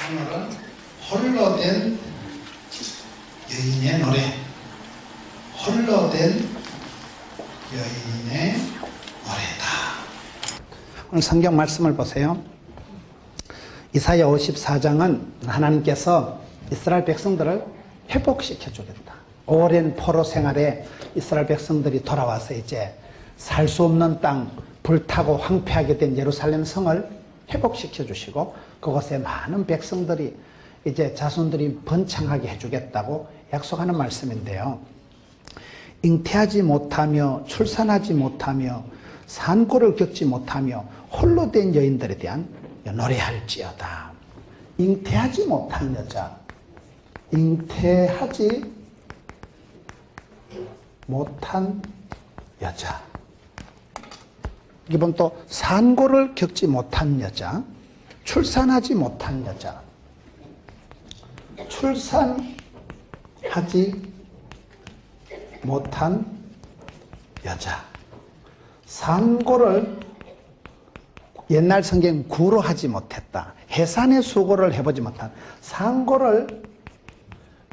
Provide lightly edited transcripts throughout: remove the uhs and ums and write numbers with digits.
오늘은 홀로 된 여인의 노래, 홀로 된 여인의 노래다. 오늘 성경 말씀을 보세요. 이사야 54장은 하나님께서 이스라엘 백성들을 회복시켜 주겠다. 오랜 포로 생활에 이스라엘 백성들이 돌아와서 이제 살 수 없는 땅, 불타고 황폐하게 된 예루살렘 성을 회복시켜 주시고 그곳에 많은 백성들이 이제 자손들이 번창하게 해주겠다고 약속하는 말씀인데요. 잉태하지 못하며 출산하지 못하며 산고를 겪지 못하며 홀로 된 여인들에 대한 노래할지어다. 잉태하지 못한 여자, 잉태하지 못한 여자, 이번 또 산고를 겪지 못한 여자, 출산하지 못한 여자, 출산하지 못한 여자, 산고를 옛날 성경 구로 하지 못했다. 해산의 수고를 해보지 못한, 산고를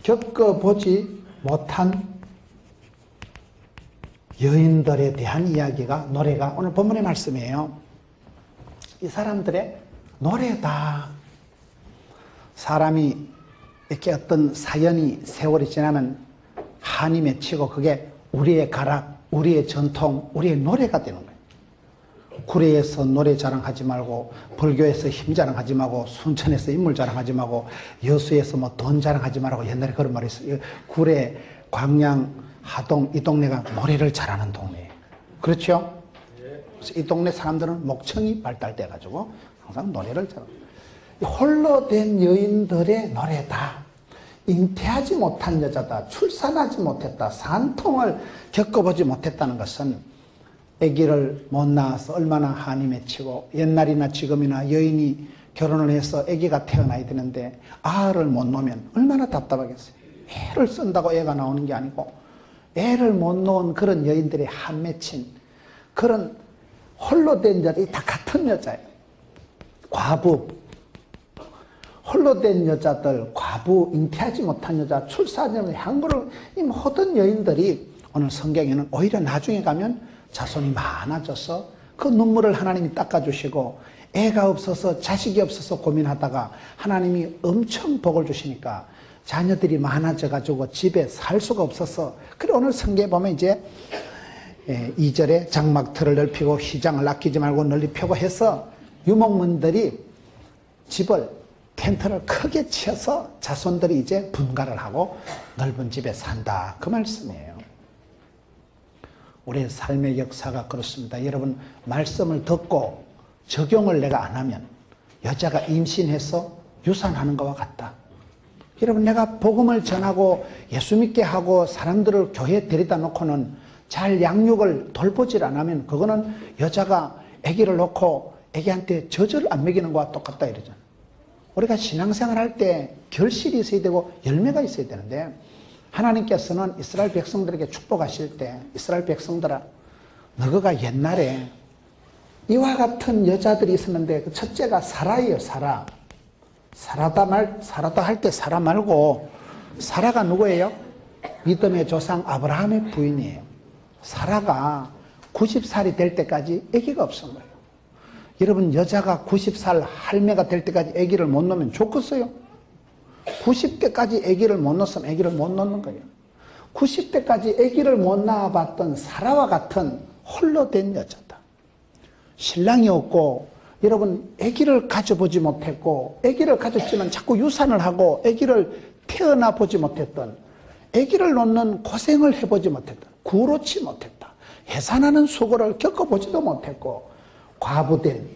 겪어보지 못한 여인들에 대한 이야기가, 노래가 오늘 본문의 말씀이에요. 이 사람들의 노래다. 사람이 이렇게 어떤 사연이 세월이 지나면 한이 맺히고 그게 우리의 가락, 우리의 전통, 우리의 노래가 되는 거예요. 구례에서 노래 자랑하지 말고, 불교에서 힘 자랑하지 말고, 순천에서 인물 자랑하지 말고, 여수에서 뭐 돈 자랑하지 말고, 옛날에 그런 말이 있어요. 구례, 광양, 하동, 이 동네가 노래를 잘하는 동네예요. 그렇죠? 그래서 이 동네 사람들은 목청이 발달돼가지고 항상 노래를 잘합니다. 홀로 된 여인들의 노래다. 잉태하지 못한 여자다. 출산하지 못했다. 산통을 겪어보지 못했다는 것은 아기를 못 낳아서 얼마나 한이 맺히고, 옛날이나 지금이나 여인이 결혼을 해서 아기가 태어나야 되는데 아를 못 놓으면 얼마나 답답하겠어요. 애를 쓴다고 애가 나오는 게 아니고 애를 못 놓은 그런 여인들이 한 맺힌 그런 홀로 된 여자, 다 같은 여자예요. 과부, 홀로 된 여자들, 과부, 잉태하지 못한 여자, 출산하지 못한 향고를, 이 모든 여인들이 오늘 성경에는 오히려 나중에 가면 자손이 많아져서 그 눈물을 하나님이 닦아주시고, 애가 없어서 자식이 없어서 고민하다가 하나님이 엄청 복을 주시니까 자녀들이 많아져가지고 집에 살 수가 없어서, 그래 오늘 성경에 보면 이제 2절에 장막틀을 넓히고 휘장을 아끼지 말고 널리 펴고 해서 유목민들이 집을, 텐트를 크게 치어서 자손들이 이제 분가를 하고 넓은 집에 산다, 그 말씀이에요. 우리의 삶의 역사가 그렇습니다. 여러분, 말씀을 듣고 적용을 내가 안 하면 여자가 임신해서 유산하는 것과 같다. 여러분, 내가 복음을 전하고 예수 믿게 하고 사람들을 교회에 데려다 놓고는 잘 양육을 돌보질 않으면 그거는 여자가 아기를 놓고 아기한테 젖을 안 먹이는 것과 똑같다 이러잖아요. 우리가 신앙생활 할 때 결실이 있어야 되고 열매가 있어야 되는데, 하나님께서는 이스라엘 백성들에게 축복하실 때, 이스라엘 백성들아, 너희가 옛날에 이와 같은 여자들이 있었는데, 그 첫째가 사라예요. 사라. 사라다 할 때 사라 말고, 사라가 누구예요? 믿음의 조상 아브라함의 부인이에요. 사라가 90살이 될 때까지 아기가 없은 거예요. 여러분, 여자가 90살 할매가 될 때까지 아기를 못 놓으면 좋겠어요? 90대까지 아기를 못 놓으면 아기를 못 놓는 거예요. 90대까지 아기를 못 낳아봤던 사라와 같은 홀로 된 여자다. 신랑이 없고, 여러분, 아기를 가져보지 못했고, 아기를 가졌지만 자꾸 유산을 하고 아기를 태어나 보지 못했던, 아기를 놓는 고생을 해보지 못했던, 구로치 못했다. 해산하는 수고를 겪어보지도 못했고, 과부된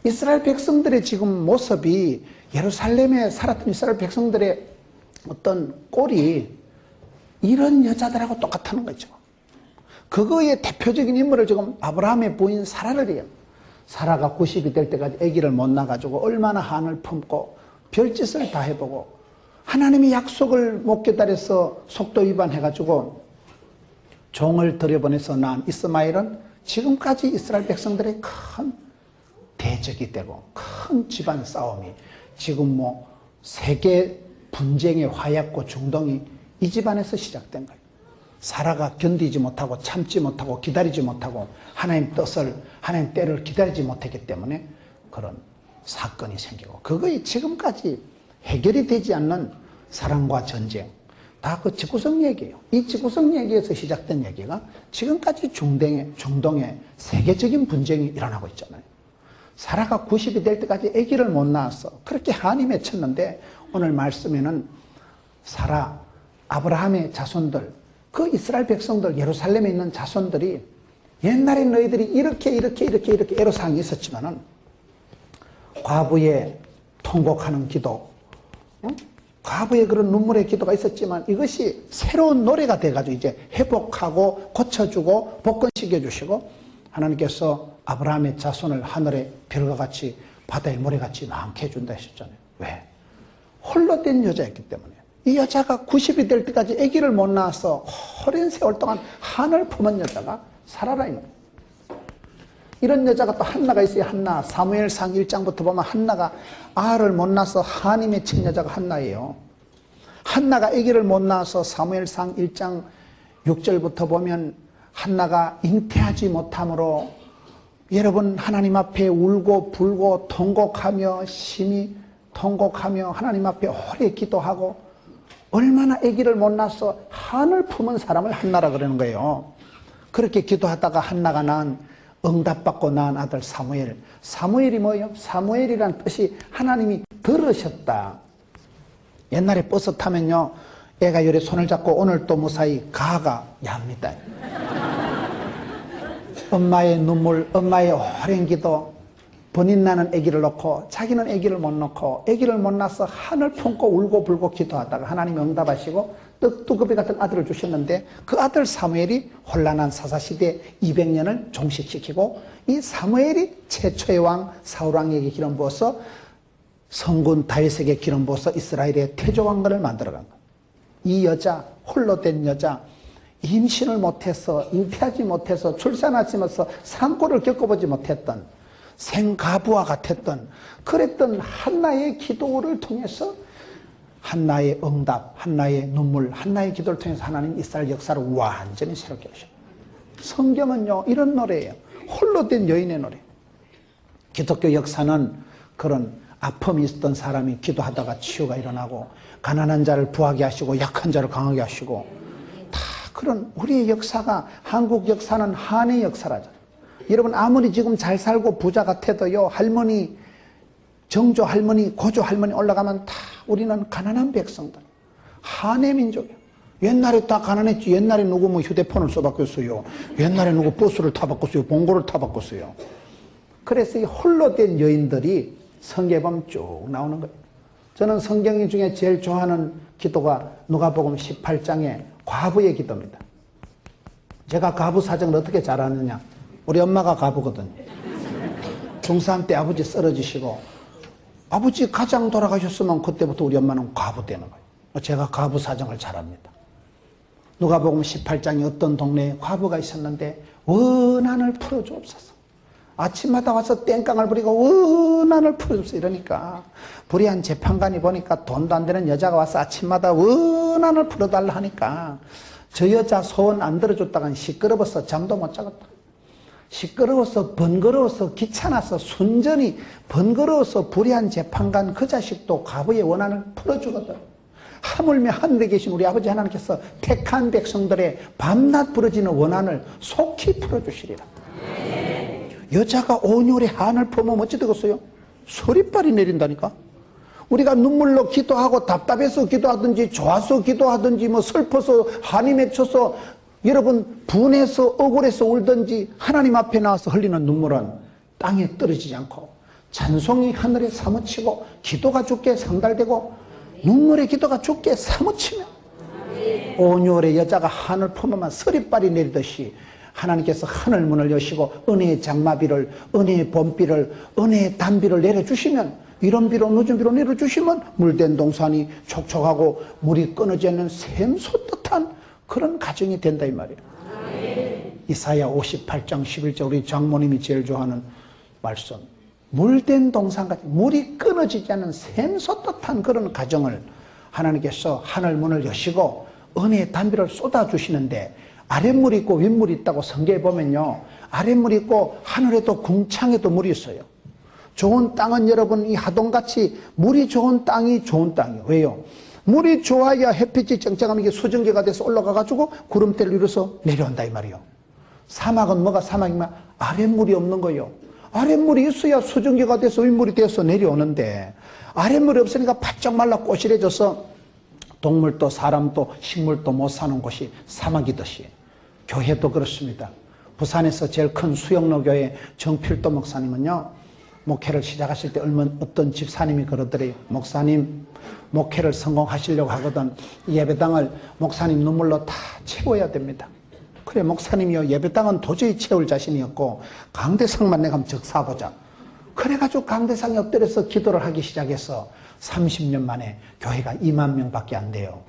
이스라엘 백성들의 지금 모습이, 예루살렘에 살았던 이스라엘 백성들의 어떤 꼴이 이런 여자들하고 똑같다는 거죠. 그거의 대표적인 인물을 지금 아브라함의 부인 사라를 해요. 사라가 90이 될 때까지 아기를 못 낳아가지고 얼마나 한을 품고 별짓을 다 해보고, 하나님의 약속을 못 기다려서 속도 위반해가지고 종을 들여보내서 낳은 이스마엘은 지금까지 이스라엘 백성들의 큰 대적이 되고 큰 집안 싸움이 지금 뭐 세계 분쟁의 화약고 중동이 이 집안에서 시작된 거예요. 사라가 견디지 못하고 참지 못하고 기다리지 못하고 하나님 뜻을, 하나님 때를 기다리지 못했기 때문에 그런 사건이 생기고, 그거에 지금까지 해결이 되지 않는 사랑과 전쟁, 다 그 집구석 얘기예요. 이 집구석 얘기에서 시작된 얘기가 지금까지 중동에 세계적인 분쟁이 일어나고 있잖아요. 사라가 90이 될 때까지 아기를 못 낳았어. 그렇게 한이 맺혔는데 오늘 말씀에는 사라, 아브라함의 자손들, 그 이스라엘 백성들, 예루살렘에 있는 자손들이 옛날에 너희들이 이렇게 애로사항이 있었지만은 과부의 통곡하는 기도, 과부의 그런 눈물의 기도가 있었지만 이것이 새로운 노래가 돼가지고 이제 회복하고 고쳐주고 복권시켜주시고, 하나님께서 아브라함의 자손을 하늘의 별과 같이 바다의 모래같이 많게 해준다 하셨잖아요. 왜? 홀로 된 여자였기 때문에. 이 여자가 90이 될 때까지 아기를 못 낳아서 오랜 세월 동안 한을 품은 여자가 사라라 이 말이에요. 이런 여자가 또 한나가 있어요. 한나. 사무엘상 1장부터 보면 한나가 아를 못 낳아서 한이 맺힌 여자가 한나예요. 한나가 아기를 못 낳아서 사무엘상 1장 6절부터 보면 한나가 잉태하지 못함으로 여러분 하나님 앞에 울고 불고 통곡하며 심히 통곡하며 하나님 앞에 오래 기도하고 얼마나 아기를 못 낳아서 한을 품은 사람을 한나라 그러는 거예요. 그렇게 기도하다가 한나가 낳은, 응답받고 낳은 아들 사무엘. 사무엘이 뭐예요? 사무엘이란 뜻이 하나님이 들으셨다. 옛날에 버스 타면요, 애가 이래 손을 잡고 오늘 또 무사히 가가 얍니다. 엄마의 눈물, 엄마의 오랜 기도, 본인 낳는 아기를 놓고 자기는 아기를 못 놓고 아기를 못 낳아서 한을 품고 울고 불고 기도하다가 하나님이 응답하시고 떡두꺼비 같은 아들을 주셨는데, 그 아들 사무엘이 혼란한 사사시대 200년을 종식시키고 이 사무엘이 최초의 왕 사울왕에게 기름 부어서 성군 다윗에게 기름 부어서 이스라엘의 태조왕건을 만들어간 거예요. 이 여자, 홀로 된 여자, 임신을 못해서 잉태하지 못해서 출산하지 못해서 산골을 겪어보지 못했던 생가부와 같았던 그랬던 한나의 기도를 통해서 한나의 응답, 한나의 눈물, 한나의 기도를 통해서 하나님 이스라엘 역사를 완전히 새롭게 하셔요. 성경은요 이런 노래예요. 홀로 된 여인의 노래. 기독교 역사는 그런 아픔이 있었던 사람이 기도하다가 치유가 일어나고, 가난한 자를 부하게 하시고 약한 자를 강하게 하시고, 다 그런 우리의 역사가, 한국 역사는 한의 역사라잖아요. 여러분 아무리 지금 잘 살고 부자 같아도요, 할머니, 정조 할머니, 고조 할머니 올라가면 다 우리는 가난한 백성들, 한의 민족이에요. 옛날에 다 가난했지. 옛날에 누구 뭐 휴대폰을 써바꿨어요. 옛날에 누구 버스를 타바꿨어요. 봉고를 타바꿨어요. 그래서 이 홀로 된 여인들이 성경에 보면 쭉 나오는 거예요. 저는 성경 중에 제일 좋아하는 기도가 누가복음 18장의 과부의 기도입니다. 제가 과부 사정을 어떻게 잘 아느냐, 우리 엄마가 과부거든요. 중3 때 아버지 쓰러지시고 아버지 가장 돌아가셨으면 그때부터 우리 엄마는 과부 되는 거예요. 제가 과부 사정을 잘 압니다. 누가복음 18장에 어떤 동네에 과부가 있었는데 원한을 풀어주옵소서. 아침마다 와서 땡깡을 부리고 원한을 풀어주옵소서 이러니까 불의한 재판관이 보니까 돈도 안 되는 여자가 와서 아침마다 원한을 풀어달라 하니까 저 여자 소원 안 들어줬다간 시끄러워서 잠도 못 자겠다. 시끄러워서 번거로워서 귀찮아서 순전히 번거로워서 불의한 재판관 그 자식도 과부의 원한을 풀어주거든. 하물며 하늘에 계신 우리 아버지 하나님께서 택한 백성들의 밤낮 부러지는 원한을 속히 풀어주시리라. 여자가 온유의 한을 품으면 어찌 되겠어요? 서리빨이 내린다니까. 우리가 눈물로 기도하고 답답해서 기도하든지 좋아서 기도하든지 뭐 슬퍼서 한이 맺혀서 여러분 분해서 억울해서 울든지 하나님 앞에 나와서 흘리는 눈물은 땅에 떨어지지 않고 찬송이 하늘에 사무치고 기도가 주께 상달되고 눈물의 기도가 주께 사무치며 온유의 여자가 한을 품으면 서리빨이 내리듯이 하나님께서 하늘 문을 여시고 은혜의 장마비를, 은혜의 봄비를, 은혜의 단비를 내려주시면, 이런 비로 늦은 비로 내려주시면 물된 동산이 촉촉하고 물이 끊어지 않는 샘솟 듯한 그런 가정이 된다 이 말이에요. 이사야 58장 11절 우리 장모님이 제일 좋아하는 말씀. 물된 동산같이 물이 끊어지지 않는 샘솟듯한 그런 가정을 하나님께서 하늘 문을 여시고 은혜의 담비를 쏟아주시는데, 아랫물이 있고 윗물이 있다고 성경에 보면요, 아랫물이 있고 하늘에도 궁창에도 물이 있어요. 좋은 땅은 여러분 이 하동같이 물이 좋은 땅이 좋은 땅이에요. 왜요? 물이 좋아야 햇빛이 쨍쨍하면 이게 수증기가 돼서 올라가가지고 구름대를 이뤄서 내려온다 이 말이에요. 사막은 뭐가 사막이면 아랫물이 없는 거예요. 아랫물이 있어야 수증기가 돼서 윗물이 돼서 내려오는데, 아랫물이 없으니까 바짝 말라 꼬실해져서 동물도 사람도 식물도 못 사는 곳이 사막이듯이 교회도 그렇습니다. 부산에서 제일 큰 수영로 교회 정필도 목사님은요, 목회를 시작하실 때 어떤 집사님이 그러더래요. 목사님, 목회를 성공하시려고 하거든 예배당을 목사님 눈물로 다 채워야 됩니다. 그래, 목사님이요, 예배당은 도저히 채울 자신이 없고 강대상만 내가 한번 적사보자. 그래가지고 강대상에 엎드려서 기도를 하기 시작해서 30년 만에 교회가 2만 명밖에 안 돼요.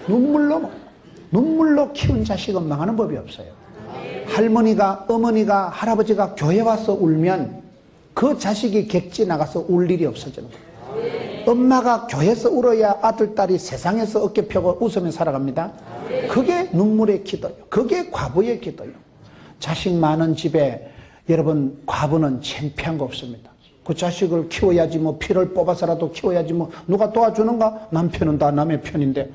눈물로 키운 자식은 망하는 법이 없어요. 할머니가, 어머니가, 할아버지가 교회 와서 울면 그 자식이 객지 나가서 울 일이 없어지는 거예요. 엄마가 교회에서 울어야 아들, 딸이 세상에서 어깨 펴고 웃으며 살아갑니다. 그게 눈물의 기도예요. 그게 과부의 기도예요. 자식 많은 집에 여러분, 과부는 창피한 거 없습니다. 그 자식을 키워야지, 뭐 피를 뽑아서라도 키워야지, 뭐 누가 도와주는가? 남편은 다 남의 편인데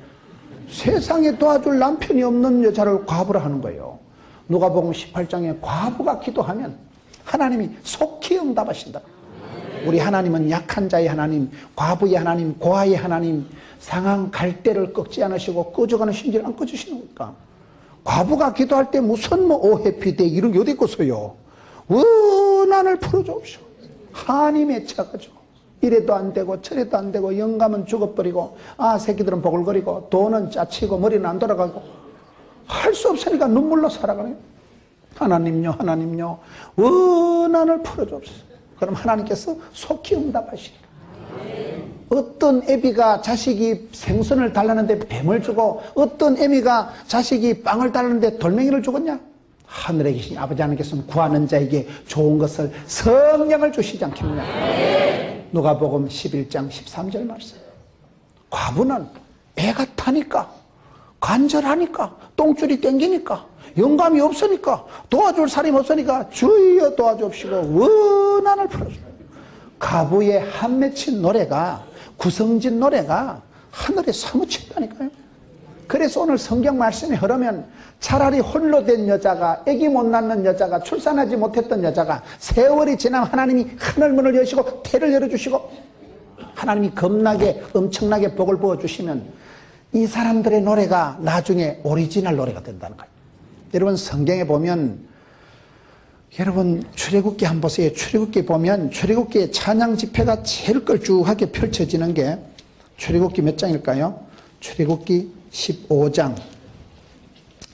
세상에 도와줄 남편이 없는 여자를 과부라 하는 거예요. 누가복음 18장에 과부가 기도하면 하나님이 속히 응답하신다. 우리 하나님은 약한 자의 하나님, 과부의 하나님, 고아의 하나님, 상한 갈대를 꺾지 않으시고 꺼져가는 심지를 안 꺼주시는 겁니까? 과부가 기도할 때 무슨 뭐 오해피대 이런 게 어디 있겠어요. 원한을 풀어주옵시오. 한이 맺혀가지고 이래도 안 되고 저래도 안 되고 영감은 죽어버리고 새끼들은 보글거리고 돈은 짜치고 머리는 안 돌아가고 할 수 없으니까 눈물로 살아가네요. 하나님요 원한을 풀어주옵소서. 그럼 하나님께서 속히 응답하시리라. 어떤 애비가 자식이 생선을 달라는데 뱀을 주고 어떤 애미가 자식이 빵을 달라는데 돌멩이를 주겠냐? 하늘에 계신 아버지 하나님께서는 구하는 자에게 좋은 것을 성령을 주시지 않겠느냐. 누가복음 11장 13절 말씀. 과부는 애가 타니까, 간절하니까, 똥줄이 땡기니까, 영감이 없으니까, 도와줄 사람이 없으니까 주여 도와주옵시고 원한을 풀어줍니다. 과부의 한 맺힌 노래가, 구성진 노래가 하늘에 사무친다니까요. 그래서 오늘 성경 말씀이 흐르면 차라리 홀로 된 여자가, 아기 못 낳는 여자가, 출산하지 못했던 여자가 세월이 지나면 하나님이 하늘문을 여시고 태를 열어주시고 하나님이 겁나게 엄청나게 복을 부어주시면 이 사람들의 노래가 나중에 오리지널 노래가 된다는 거예요. 여러분, 성경에 보면, 여러분 출애굽기 한번 보세요. 출애굽기 보면 출애굽기의 찬양 집회가 제일 걸쭉하게 펼쳐지는 게 출애굽기 몇 장일까요? 출애굽기 15장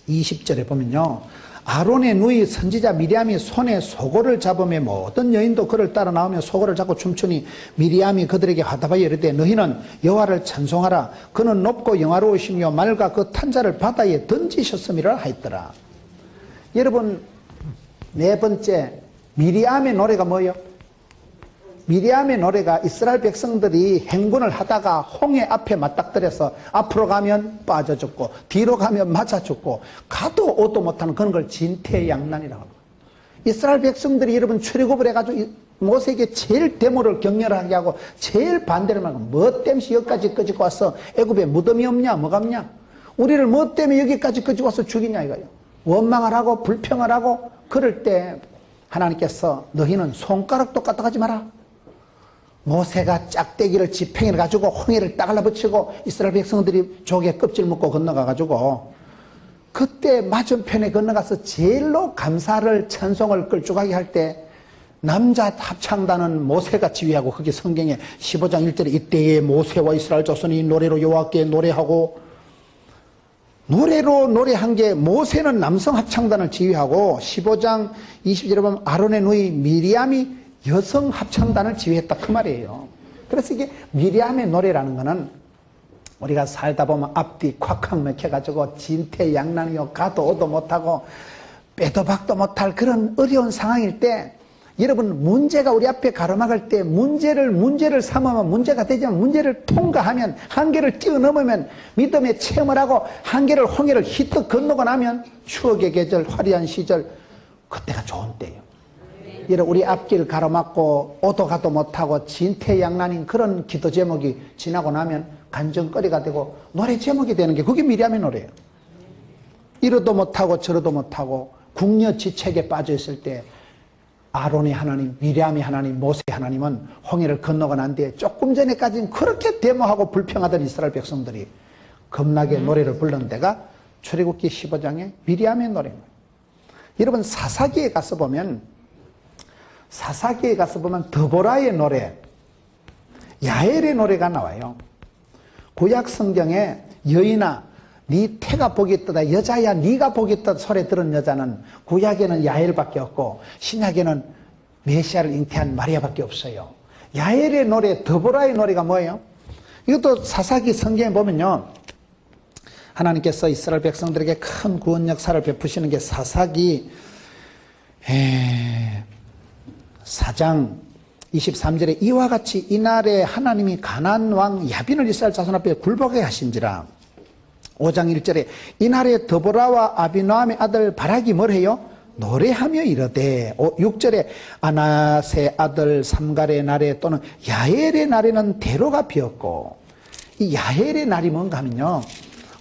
20절에 보면요, 아론의 누이 선지자 미리암이 손에 소고를 잡으며 모든 여인도 그를 따라 나오며 소고를 잡고 춤추니 미리암이 그들에게 화답하여 이르되 너희는 여호와를 찬송하라. 그는 높고 영화로우시며 말과 그 탄자를 바다에 던지셨음이라 하였더라. 여러분, 네 번째, 미리암의 노래가 뭐예요? 미리암의 노래가 이스라엘 백성들이 행군을 하다가 홍해 앞에 맞닥뜨려서 앞으로 가면 빠져 죽고 뒤로 가면 맞아 죽고 가도 오도 못하는 그런 걸 진퇴양난이라고 합니다. 이스라엘 백성들이 여러분 출애굽을 해가지고 모세에게 제일 데모를 격렬하게 하고 제일 반대를 말하고 뭐 때문에 여기까지 끄집고 와서 애굽에 무덤이 없냐 뭐가 없냐, 우리를 뭐 때문에 여기까지 끄집고 와서 죽이냐 이거예요. 원망을 하고 불평을 하고 그럴 때 하나님께서 너희는 손가락도 까딱하지 마라. 모세가 짝대기를 지팽이를 가지고 홍해를 딱 갈라붙이고 이스라엘 백성들이 조개 껍질 먹고 건너가가지고 그때 맞은편에 건너가서 제일로 감사를 찬송을 끌쭉하게 할 때 남자 합창단은 모세가 지휘하고, 그게 성경에 15장 1절에 이때에 모세와 이스라엘 자손이 노래로 여호와께 노래하고, 노래로 노래한 게 모세는 남성 합창단을 지휘하고 15장 20절에 보면 아론의 누이 미리암이 여성 합창단을 지휘했다 그 말이에요. 그래서 이게 미리암의 노래라는 거는 우리가 살다 보면 앞뒤 콱콱 맥혀가지고 진퇴양난이요 가도 오도 못하고 빼도 박도 못할 그런 어려운 상황일 때 여러분, 문제가 우리 앞에 가로막을 때 문제를 삼으면 문제가 되지만 문제를 통과하면 한계를 뛰어넘으면 믿음의 체험을 하고 한계를 홍해를 휘떡 건너고 나면 추억의 계절, 화려한 시절, 그때가 좋은 때예요. 여러분, 우리 앞길 가로막고 오도 가도 못하고 진퇴양난인 그런 기도 제목이 지나고 나면 간증거리가 되고 노래 제목이 되는 게 그게 미리암의 노래예요. 이러도 못하고 저러도 못하고 궁여지책에 빠져 있을 때 아론의 하나님, 미리암의 하나님, 모세의 하나님은 홍해를 건너고 난 뒤에 조금 전에까지는 그렇게 데모하고 불평하던 이스라엘 백성들이 겁나게 노래를 부르는 데가 출애굽기 15장의 미리암의 노래입니다. 여러분, 사사기에 가서 보면 드보라의 노래, 야엘의 노래가 나와요. 구약 성경에 여인아 네 태가 복이 있다, 여자야 네가 복이 있다 소리 들은 여자는 구약에는 야엘밖에 없고 신약에는 메시아를 잉태한 마리아밖에 없어요. 야엘의 노래, 드보라의 노래가 뭐예요? 이것도 사사기 성경에 보면요, 하나님께서 이스라엘 백성들에게 큰 구원 역사를 베푸시는 게 사사기 4장 23절에 이와 같이 이날에 하나님이 가나안 왕 야빈을 이스라엘 자손 앞에 굴복하게 하신지라. 5장 1절에 이날에 드보라와 아비노함의 아들 바락이 뭘 해요? 노래하며 이르되. 6절에 아낫의 아들 삼갈의 날에 또는 야엘의 날에는 대로가 피었고. 이 야엘의 날이 뭔가 하면요,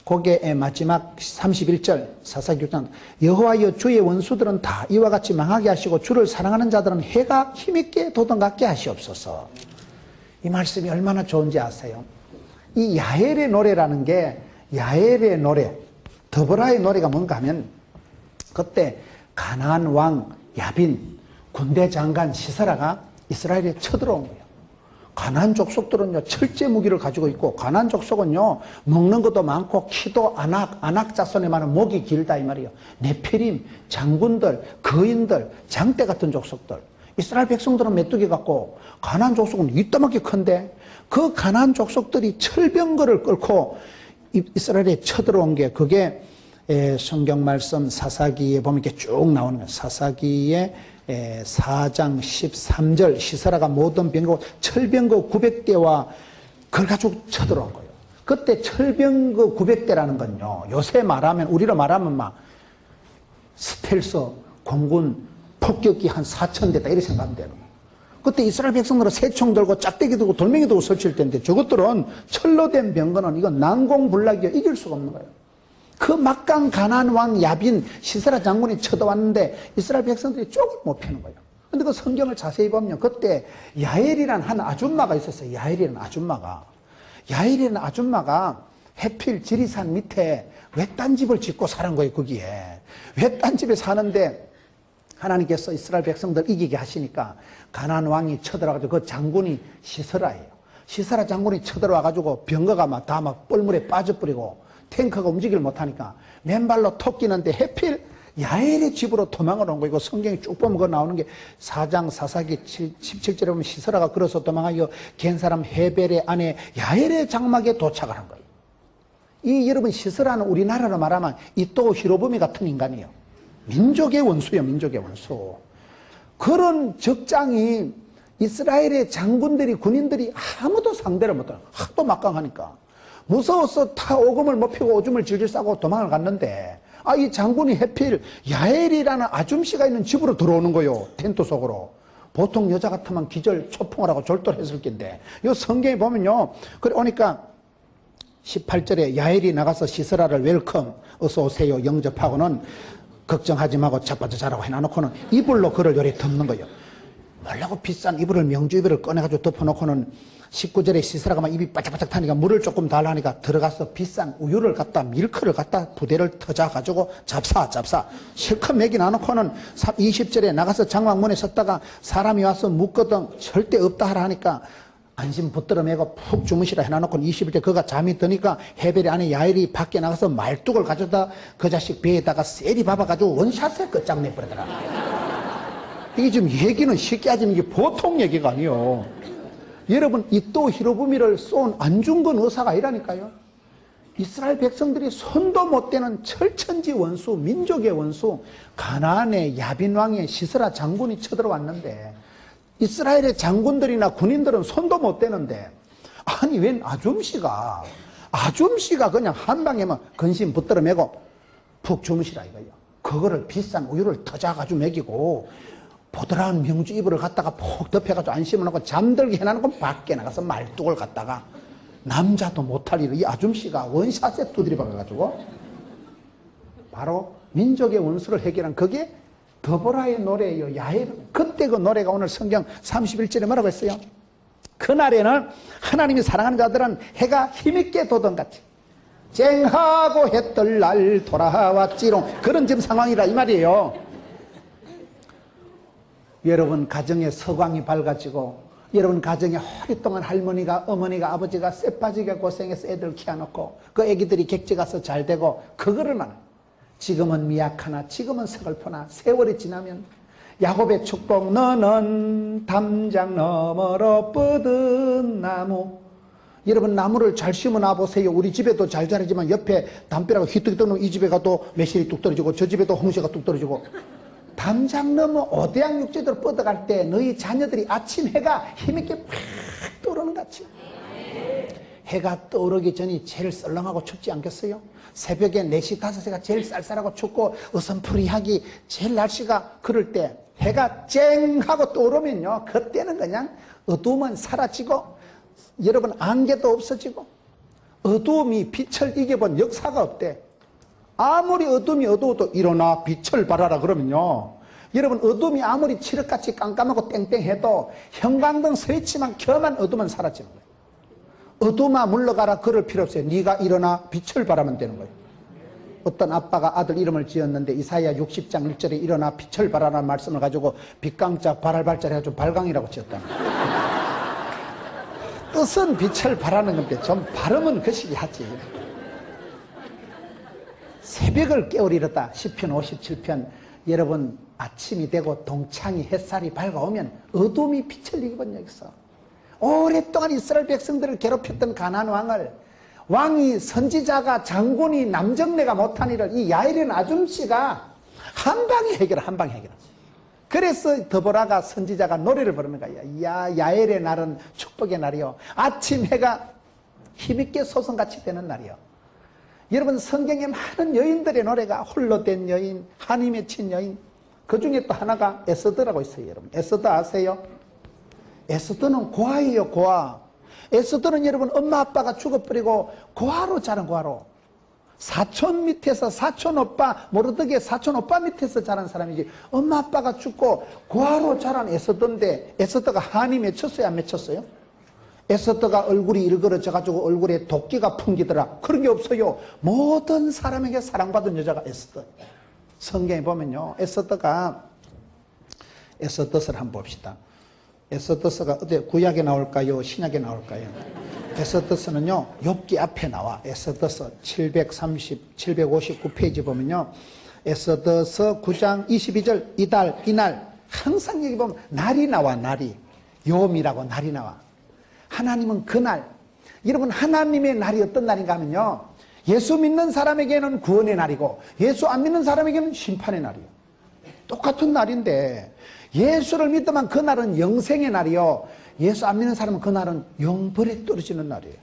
거기에 마지막 31절 사사기 6장 여호와여 주의 원수들은 다 이와 같이 망하게 하시고 주를 사랑하는 자들은 해가 힘있게 돋아가게 하시옵소서. 이 말씀이 얼마나 좋은지 아세요? 이 야엘의 노래라는 게, 야엘의 노래, 드보라의 노래가 뭔가 하면 그때 가나안 왕 야빈 군대 장관 시사라가 이스라엘에 쳐들어온 거예요. 가나안 족속들은요 철제 무기를 가지고 있고, 가나안 족속은요 먹는 것도 많고 키도 아낙 자손에 많은 목이 길다 이 말이에요. 네피림, 장군들, 거인들, 장대 같은 족속들. 이스라엘 백성들은 메뚜기 같고 가나안 족속은 이따만하게 큰데, 그 가나안 족속들이 철병거를 끌고 이스라엘에 쳐들어온 게, 그게 성경 말씀 사사기에 보면 이렇게 쭉 나오는 거예요. 사사기에 4장 13절 시사라가 모든 병거 철병거 900대와 그걸 가지고 쳐들어온 거예요. 그때 철병거 900대라는 건요, 요새 말하면, 우리로 말하면 막 스텔스 공군 폭격기 한 4,000대다 이렇게 생각하면 되는 거예요. 그때 이스라엘 백성들은 새총 들고 짝대기 들고 돌멩이 들고 설칠 텐데, 저것들은 철로 된 병거는 이건 난공불락이요, 이길 수가 없는 거예요. 그 막강 가나안 왕 야빈 시세라 장군이 쳐들어왔는데 이스라엘 백성들이 쪽을 못 펴는 거예요. 근데 그 성경을 자세히 보면 그때 야엘이라는 한 아줌마가 있었어요. 야엘이라는 아줌마가 해필 지리산 밑에 외딴 집을 짓고 사는 거예요. 거기에 외딴 집에 사는데 하나님께서 이스라엘 백성들 이기게 하시니까 가나안 왕이 쳐들어와가지고, 그 장군이 시스라예요. 시스라 장군이 쳐들어와가지고 병거가 다 뻘물에 빠져버리고 탱크가 움직이를 못하니까 맨발로 톡 끼는데 해필 야엘의 집으로 도망을 온 거예요. 성경이 쭉 보면 그거 나오는 게 4장 사사기 17절에 보면 시스라가 걸어서 도망하여 겐 사람 헤벨의 아내 야엘의 장막에 도착을 한 거예요. 이 여러분, 시스라는 우리나라로 말하면 이또 히로부미 같은 인간이에요. 민족의 원수예요. 민족의 원수. 그런 적장이 이스라엘의 장군들이, 군인들이 아무도 상대를 못하는 거예요. 하도 막강하니까 무서워서 다 오금을 못 펴고 오줌을 질질 싸고 도망을 갔는데, 이 장군이 해필 야엘이라는 아줌씨가 있는 집으로 들어오는 거예요. 텐트 속으로. 보통 여자 같으면 기절 초풍을 하고 졸도했을 텐데, 이 성경에 보면요, 그래 오니까 18절에 야엘이 나가서 시스라를 웰컴, 어서 오세요 영접하고는 걱정하지 말고 자빠져 자라고 해놔놓고는 이불로 그를 요리 덮는 거예요. 뭐라고 비싼 이불을, 명주 이불을 꺼내가지고 덮어놓고는 19절에 시스라가 막 입이 바짝바짝 타니까 물을 조금 달라니까 들어가서 비싼 우유를 갖다, 밀크를 갖다 부대를 터져가지고 잡사 실컷 먹이 나놓고는 20절에 나가서 장막문에 섰다가 사람이 와서 묻거든 절대 없다 하라 하니까 안심 붙들어 매고 푹 주무시라 해놔놓고는 21절 그가 잠이 드니까 헤벨의 아내 야엘이 밖에 나가서 말뚝을 가져다 그 자식 배에다가 세리 박아가지고 원샷에 끝장내버리더라. 이게 지금 얘기는 쉽게 하지만 이게 보통 얘기가 아니에요. 여러분, 이또 히로부미를 쏜 안중근 의사가 아니라니까요. 이스라엘 백성들이 손도 못 대는 철천지 원수, 민족의 원수, 가나안의 야빈 왕의 시스라 장군이 쳐들어왔는데 이스라엘의 장군들이나 군인들은 손도 못 대는데, 아니 웬 아줌씨가 그냥 한 방에만 근심 붙들어 매고 푹 주무시라 이거예요. 그거를 비싼 우유를 터져가지고 먹이고 보드라운 명주 이불을 갖다가 푹 덮여가지고 안심을 하고 잠들게 해놔놓고 밖에 나가서 말뚝을 갖다가, 남자도 못할 일을 이 아줌씨가 원샷에 두드려 박아가지고 바로 민족의 원수를 해결한, 그게 더보라의 노래예요. 야훼. 그때 그 노래가 오늘 성경 31절에 뭐라고 했어요? 그날에는 하나님이 사랑하는 자들은 해가 힘있게 돋은같이 쨍하고 해뜰 날 돌아왔지롱. 그런 지금 상황이라 이 말이에요. 여러분 가정에 서광이 밝아지고, 여러분 가정에 오랫동안 할머니가, 어머니가, 아버지가 쎄빠지게 고생해서 애들 키워놓고 그 애기들이 객지 가서 잘 되고, 그거를만 지금은 미약하나 지금은 서글프나 세월이 지나면 야곱의 축복, 너는 담장 너머로 뻗은 나무. 여러분 나무를 잘 심어놔 보세요. 우리 집에도 잘 자라지만 옆에 담벼락가 휘뚝 떠는 이 집에 가도 매실이 뚝 떨어지고 저 집에도 홍시가 뚝 떨어지고, 담장 너머 오대양 육지대로 뻗어갈 때 너희 자녀들이 아침 해가 힘있게 팍 떠오르는 같이, 해가 떠오르기 전이 제일 썰렁하고 춥지 않겠어요? 새벽에 4시, 5시가 제일 쌀쌀하고 춥고 어선풀이하기 제일 날씨가 그럴 때 해가 쨍하고 떠오르면요, 그때는 그냥 어두움은 사라지고 여러분 안개도 없어지고, 어두움이 빛을 이겨본 역사가 없대. 아무리 어둠이 어두워도 일어나 빛을 발하라 그러면요, 여러분 어둠이 아무리 칠흑같이 깜깜하고 땡땡해도 형광등 스위치만 켜만 어둠은 사라지는 거예요. 어둠아 물러가라 그럴 필요 없어요. 네가 일어나 빛을 발하면 되는 거예요. 어떤 아빠가 아들 이름을 지었는데 이사야 60장 1절에 일어나 빛을 발하라는 말씀을 가지고 빛강자 발할발자를 해가지고 발광이라고 지었다. 뜻은 빛을 발하는 건데 좀 발음은 거시기 하지. 새벽을 깨우리렸다. 시편 57편. 여러분 아침이 되고 동창이 햇살이 밝아오면 어둠이 빛을 이기본 여기서 오랫동안 이스라엘 백성들을 괴롭혔던 가나안 왕이 선지자가 장군이 남정네가 못한 일을 이 야훼라는 아줌씨가 한 방에 해결. 그래서 더보라가 선지자가 노래를 부르는 거야. 야 야훼의 날은 축복의 날이요, 아침 해가 힘있게 소송같이 되는 날이요. 여러분 성경에 많은 여인들의 노래가, 홀로 된 여인, 한이 맺힌 여인, 그 중에 또 하나가 에스더라고 있어요. 여러분 에스더 아세요? 에스더는 고아예요. 고아. 에스더는 여러분 엄마 아빠가 죽어버리고 고아로 자란 고아로, 사촌 밑에서 사촌 오빠, 모르드게 사촌 오빠 밑에서 자란 사람이지 엄마 아빠가 죽고 고아로 자란 에스더인데, 에스더가 한이 맺혔어요 안 맺혔어요? 에스더가 얼굴이 일그러져 가지고 얼굴에 도끼가 풍기더라. 그런 게 없어요. 모든 사람에게 사랑받은 여자가 에스더. 성경에 보면요, 에스더를 한번 봅시다. 에스더서가 어디 구약에 나올까요? 신약에 나올까요? 에스더서는요 욥기 앞에 나와. 에스더서 759페이지 보면요, 에스더서 9장 22절 이달 이날, 항상 여기 보면 날이 나와. 날이 요음이라고 날이 나와. 하나님은 그날, 여러분 하나님의 날이 어떤 날인가 하면요, 예수 믿는 사람에게는 구원의 날이고 예수 안 믿는 사람에게는 심판의 날이에요. 똑같은 날인데 예수를 믿더만 그 날은 영생의 날이요, 예수 안 믿는 사람은 그 날은 영벌에 떨어지는 날이에요.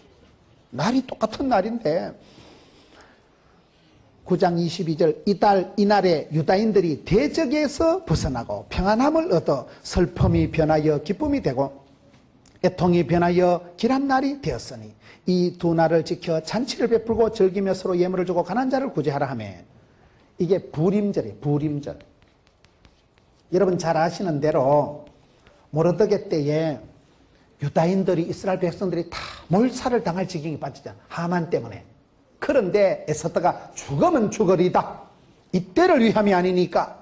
날이 똑같은 날인데 9장 22절 이달 이날에 유다인들이 대적에서 벗어나고 평안함을 얻어 슬픔이 변하여 기쁨이 되고 애통이 변하여 길한 날이 되었으니 이 두 날을 지켜 잔치를 베풀고 즐기며 서로 예물을 주고 가난한 자를 구제하라 하며, 이게 부림절이에요. 부림절. 여러분 잘 아시는 대로 모르드게 때에 유다인들이, 이스라엘 백성들이 다 몰살을 당할 지경에 빠지잖아, 하만 때문에. 그런데 에스더가 죽으면 죽으리다, 이때를 위함이 아니니까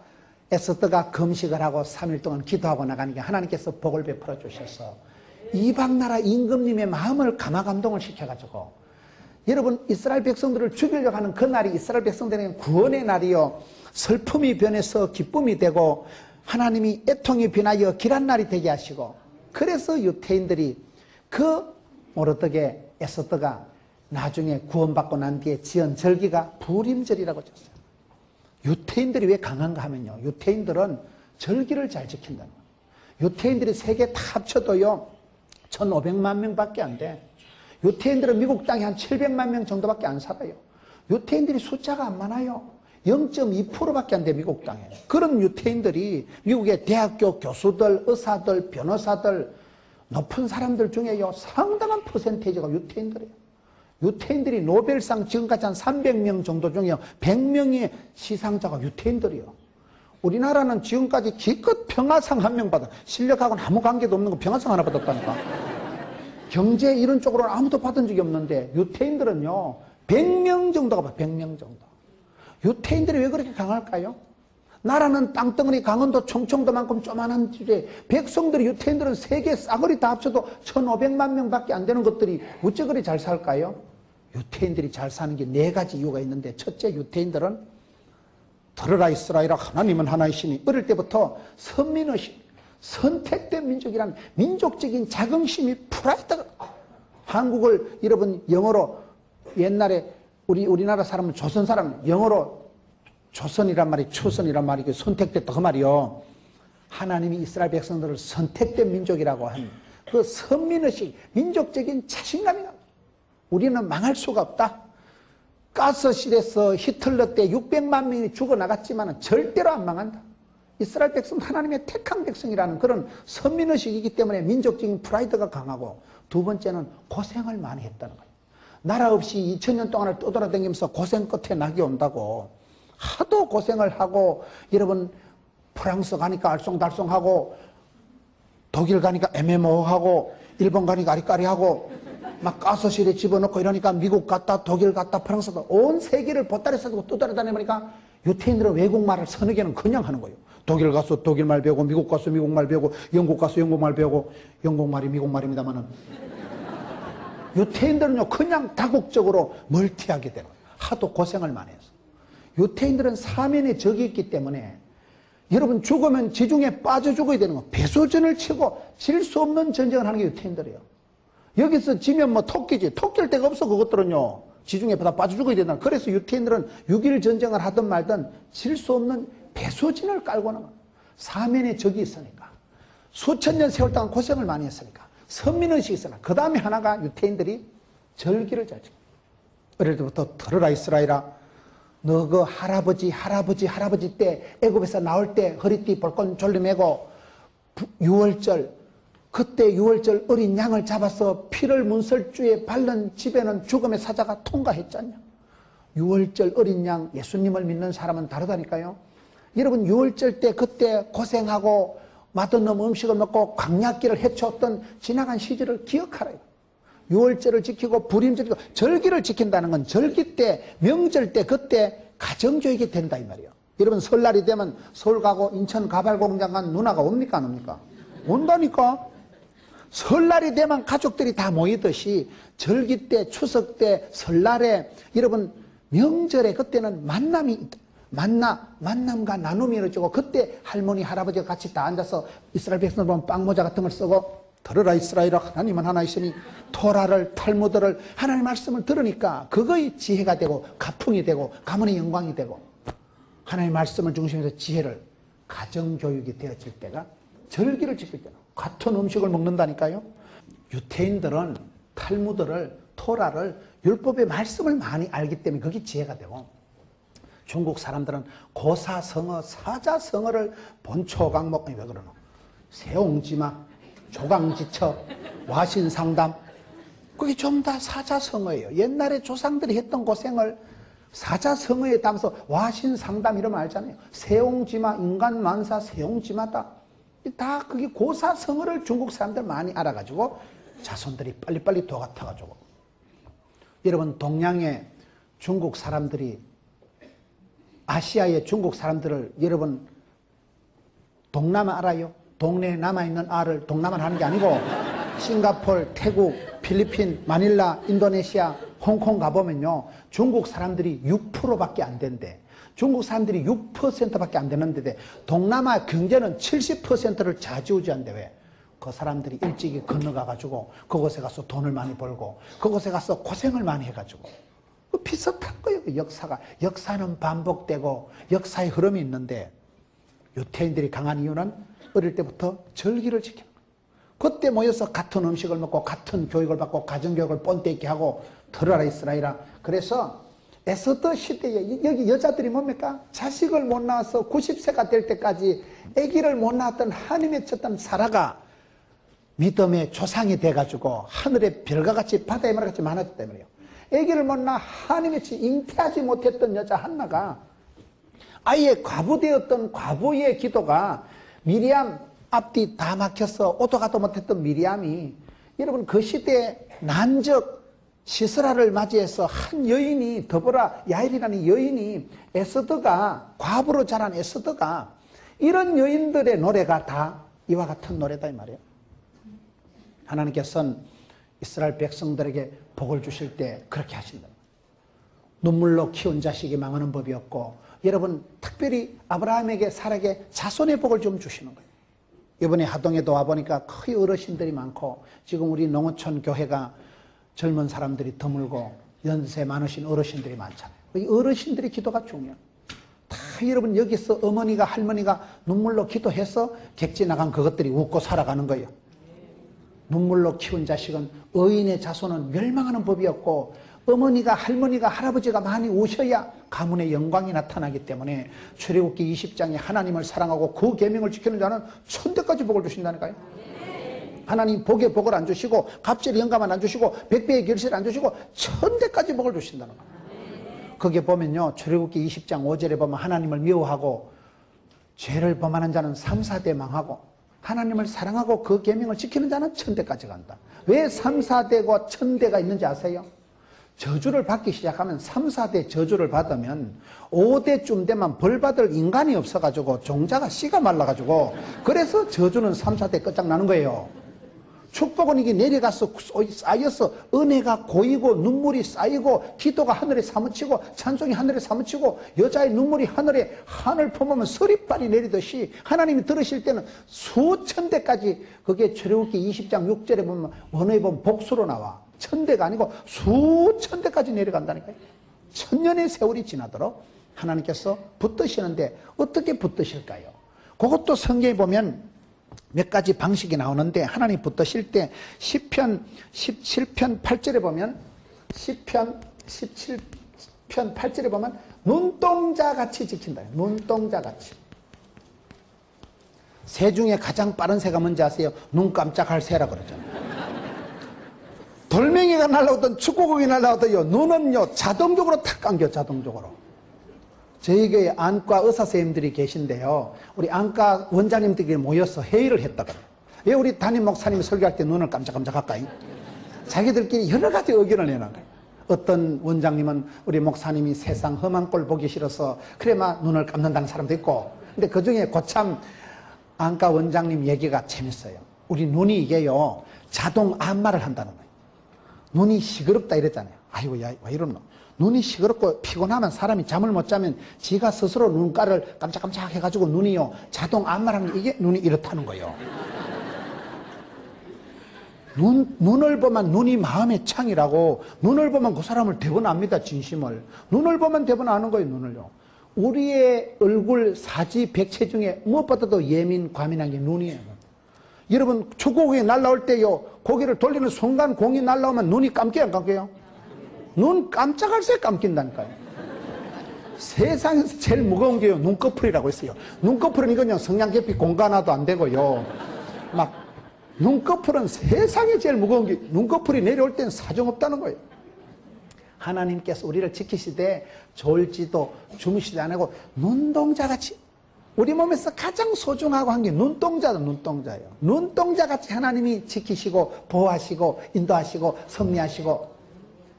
에스더가 금식을 하고 3일 동안 기도하고 나가니까 하나님께서 복을 베풀어 주셔서 이방나라 임금님의 마음을 감화감동을 시켜가지고, 여러분 이스라엘 백성들을 죽이려고 하는 그 날이 이스라엘 백성들에게는 구원의 날이요, 슬픔이 변해서 기쁨이 되고 하나님이 애통이 변하여 길한 날이 되게 하시고, 그래서 유태인들이 그 모르드게 에스더가 나중에 구원받고 난 뒤에 지은 절기가 부림절이라고 졌어요. 유태인들이 왜 강한가 하면요, 유태인들은 절기를 잘 지킨다는 거예요. 유태인들이 세계 다 합쳐도요 1500만 명밖에 안 돼. 유태인들은 미국 땅에 한 700만 명 정도밖에 안 살아요. 유태인들이 숫자가 안 많아요. 0.2%밖에 안 돼, 미국 땅에. 그런 유태인들이 미국의 대학교 교수들, 의사들, 변호사들, 높은 사람들 중에요 상당한 퍼센테이지가 유태인들이에요. 유태인들이 노벨상 지금까지 한 300명 정도 중에 100명의 시상자가 유태인들이에요. 우리나라는 지금까지 기껏 평화상 한 명 받아. 실력하고는 아무 관계도 없는 거 평화상 하나 받았다니까. 경제 이런 쪽으로는 아무도 받은 적이 없는데 유태인들은요 100명 정도가 봐. 100명 정도. 유태인들이 왜 그렇게 강할까요? 나라는 땅덩어리 강원도 충청도만큼 조만한 주제, 백성들이, 유태인들은 세계 싸그리 다 합쳐도 1500만 명밖에 안 되는 것들이 어째 그리 잘 살까요? 유태인들이 잘 사는 게 4가지 이유가 있는데, 첫째, 유태인들은 들으라 이스라엘아, 하나님은 하나이시니 어릴 때부터 선민의식, 선택된 민족이란 민족적인 자긍심이, 프라이드가, 한국을 여러분 영어로 옛날에 우리나라 사람은 조선 사람 영어로 조선이란 말이 초선이란 말이 선택됐다 그 말이요. 하나님이 이스라엘 백성들을 선택된 민족이라고 한 그 선민의식, 민족적인 자신감이 납니다. 우리는 망할 수가 없다. 가스실에서 히틀러 때 600만 명이 죽어나갔지만 절대로 안 망한다. 이스라엘 백성 하나님의 택한 백성이라는 그런 선민의식이기 때문에 민족적인 프라이드가 강하고, 두 번째는 고생을 많이 했다는 거예요. 나라 없이 2000년 동안을 떠돌아다니면서 고생 끝에 낙이 온다고. 하도 고생을 하고, 여러분 프랑스 가니까 알쏭달쏭하고, 독일 가니까 애매모호하고, 일본 가니까 아리까리하고, 막 가스실에 집어넣고 이러니까 미국 갔다 독일 갔다 프랑스 갔다 온 세계를 보따리 싸고 떠돌아다니니까 유태인들은 외국말을 서너 개는 그냥 하는 거예요. 독일 가서 독일말 배우고, 미국 가서 미국말 배우고, 영국 가서 영국말 배우고, 영국말이 미국말입니다만은 유태인들은요 그냥 다국적으로 멀티하게 되는 거예요. 하도 고생을 많이 해서. 유태인들은 사면의 적이 있기 때문에 여러분 죽으면 지중해 빠져 죽어야 되는 거. 배수전을 치고 질 수 없는 전쟁을 하는 게 유태인들이에요. 여기서 지면 뭐 토끼지. 토끼일 데가 없어. 그것들은요 지중해 다 빠져 죽어야 된다. 그래서 유태인들은 6.1 전쟁을 하든 말든 질 수 없는 배수진을 깔고는 사면의 적이 있으니까, 수천 년 세월 동안 고생을 많이 했으니까, 선민의식이 있으나, 그 다음에 하나가 유태인들이 절기를 잘 지켜. 어릴 때부터 들으라 이스라엘아, 너 그 할아버지 때 애굽에서 나올 때 허리띠 벌건 졸리매고 6월절, 그때 6월절 어린 양을 잡아서 피를 문설주에 바른 집에는 죽음의 사자가 통과했잖냐. 6월절 어린 양, 예수님을 믿는 사람은 다르다니까요. 여러분 6월절 때 그때 고생하고 맛없는 음식을 먹고 광야길을 헤쳤던 지나간 시절을 기억하라. 6월절을 지키고 불임절이고 절기를 지킨다는 건 절기 때, 명절 때, 그때 가정교육이 된다 이 말이에요. 여러분 설날이 되면 서울 가고 인천 가발공장 간 누나가 옵니까 안 옵니까? 온다니까. 설날이 되면 가족들이 다 모이듯이 절기 때, 추석 때, 설날에, 여러분 명절에 그때는 만남이 있다. 만남과 나눔이 이루어지고, 그때 할머니 할아버지가 같이 다 앉아서 이스라엘 백성들 보면 빵모자 같은 걸 쓰고, 들으라 이스라엘아, 하나님은 하나이시니, 토라를, 탈무드를, 하나님의 말씀을 들으니까 그거의 지혜가 되고 가풍이 되고 가문의 영광이 되고, 하나님의 말씀을 중심에서 지혜를, 가정교육이 되어질 때가 절기를 지킬 때는 같은 음식을 먹는다니까요. 유태인들은 탈무드를, 토라를, 율법의 말씀을 많이 알기 때문에 그게 지혜가 되고, 중국 사람들은 고사성어, 사자성어를 본초강목, 왜 그러노? 세옹지마, 조강지처, 와신상담, 그게 좀 다 사자성어예요. 옛날에 조상들이 했던 고생을 사자성어에 담아서 와신상담 이러면 알잖아요. 세옹지마, 인간만사 세옹지마다. 다 그게 고사성어를 중국 사람들 많이 알아가지고 자손들이 빨리빨리 도같아가지고. 여러분 동양의 중국 사람들이, 아시아의 중국 사람들을 여러분 동남아 알아요? 동네에 남아있는 알을 동남아를 하는 게 아니고, 싱가포르, 태국, 필리핀, 마닐라, 인도네시아, 홍콩 가보면요 중국 사람들이 6%밖에 안 된대. 중국 사람들이 6%밖에 안 되는데 동남아 경제는 70%를 좌지우지한대. 왜? 그 사람들이 일찍이 건너가가지고 그곳에 가서 돈을 많이 벌고 그곳에 가서 고생을 많이 해가지고 비슷한 거예요. 역사가. 역사는 반복되고 역사의 흐름이 있는데 유태인들이 강한 이유는 어릴 때부터 절기를 지키는 거예요. 그때 모여서 같은 음식을 먹고 같은 교육을 받고 가정교육을 뻔때 있게 하고 들어라 이스라엘아. 그래서 에스더 시대에 여기 여자들이 뭡니까? 자식을 못 낳아서 90세가 될 때까지 아기를 못 낳았던 하나님의 쳤던 사라가 믿음의 조상이 돼가지고 하늘의 별과 같이 바다의 말 같이 많았기 때문에요. 아기를 못 낳아 하나님의 치 잉태하지 못했던 여자 한나가 아예 과부되었던 과부의 기도가 미리암 앞뒤 다 막혀서 오도 가도 못했던 미리암이 여러분 그 시대에 난적 시스라를 맞이해서 한 여인이 더보라 야일이라는 여인이 에스더가 과부로 자란 에스더가 이런 여인들의 노래가 다 이와 같은 노래다 이 말이에요. 하나님께서는 이스라엘 백성들에게 복을 주실 때 그렇게 하신다. 눈물로 키운 자식이 망하는 법이 없고 여러분 특별히 아브라함에게 사라에게 자손의 복을 좀 주시는 거예요. 이번에 하동에도 와보니까 거의 어르신들이 많고 지금 우리 농어촌 교회가 젊은 사람들이 드물고 연세 많으신 어르신들이 많잖아요. 이 어르신들의 기도가 중요해요. 다 여러분 여기서 어머니가 할머니가 눈물로 기도해서 객지 나간 그것들이 웃고 살아가는 거예요. 눈물로 키운 자식은 의인의 자손은 멸망하는 법이 없고 어머니가 할머니가 할아버지가 많이 우셔야 가문의 영광이 나타나기 때문에 출애굽기 20장에 하나님을 사랑하고 그 계명을 지키는 자는 천대까지 복을 주신다니까요. 하나님 복에 복을 안 주시고 갑절의 영감은 안 주시고 백배의 결실을 안 주시고 천대까지 복을 주신다는 거예요. 거기에 보면요 출애굽기 20장 5절에 보면 하나님을 미워하고 죄를 범하는 자는 3, 4대 망하고 하나님을 사랑하고 그 계명을 지키는 자는 천대까지 간다. 왜 3, 4대고 천대가 있는지 아세요? 저주를 받기 시작하면 3, 4대 저주를 받으면 5대쯤 되면 벌받을 인간이 없어가지고 종자가 씨가 말라가지고 그래서 저주는 3, 4대 끝장나는 거예요. 축복은 이게 내려가서 쌓여서 은혜가 고이고 눈물이 쌓이고 기도가 하늘에 사무치고 찬송이 하늘에 사무치고 여자의 눈물이 하늘 품으면 서리빨이 내리듯이 하나님이 들으실 때는 수천 대까지 그게 출애굽기 20장 6절에 보면 원어에 보면 복수로 나와. 천대가 아니고 수천 대까지 내려간다니까요. 천년의 세월이 지나도록 하나님께서 붙드시는데 어떻게 붙드실까요? 그것도 성경에 보면 몇 가지 방식이 나오는데 하나님 붙드실 때 시편 17편 8절에 보면 시편 17편 8절에 보면 눈동자같이 지킨다. 눈동자같이. 새 중에 가장 빠른 새가 뭔지 아세요? 눈 깜짝할 새라 그러잖아요. 돌멩이가 날라오든 축구공이 날라오든요 눈은요 자동적으로 탁 감겨. 자동적으로. 저희 교회 안과 의사 선생님들이 계신데요 우리 안과 원장님들끼리 모여서 회의를 했다 그래요. 왜 우리 담임 목사님이 설교할 때 눈을 깜짝깜짝 할까요? 자기들끼리 여러 가지 의견을 내놔요. 어떤 원장님은 우리 목사님이 세상 험한 꼴 보기 싫어서 그래만 눈을 감는다는 사람도 있고 근데 그 중에 고참 안과 원장님 얘기가 재밌어요. 우리 눈이 이게요 자동 안마를 한다는 거예요. 눈이 시끄럽다 이랬잖아요. 아이고 야 왜 이러노. 눈이 시끄럽고 피곤하면 사람이 잠을 못 자면 지가 스스로 눈가를 깜짝깜짝 해가지고 눈이요 자동 안마를 하면 이게 눈이 이렇다는 거예요. 눈을 보면 눈이 마음의 창이라고. 눈을 보면 그 사람을 대변합니다. 진심을. 눈을 보면 대변하는 거예요. 눈을요. 우리의 얼굴 사지 백체 중에 무엇보다도 예민 과민한 게 눈이에요. 여러분 축구공이 날라올 때요 고개를 돌리는 순간 공이 날라오면 눈이 감겨요 안 감겨요? 눈 깜짝할 새 감긴다니까요. 세상에서 제일 무거운 게요 눈꺼풀이라고 있어요. 눈꺼풀은 이건요 성냥개피 공간화도 안 되고요 막 눈꺼풀은 세상에 제일 무거운 게 눈꺼풀이 내려올 때는 사정없다는 거예요. 하나님께서 우리를 지키시되 졸지도 주무시지 않고 눈동자같이 우리 몸에서 가장 소중하고 한 게 눈동자다. 눈동자예요. 눈동자같이 하나님이 지키시고 보호하시고 인도하시고 섭리하시고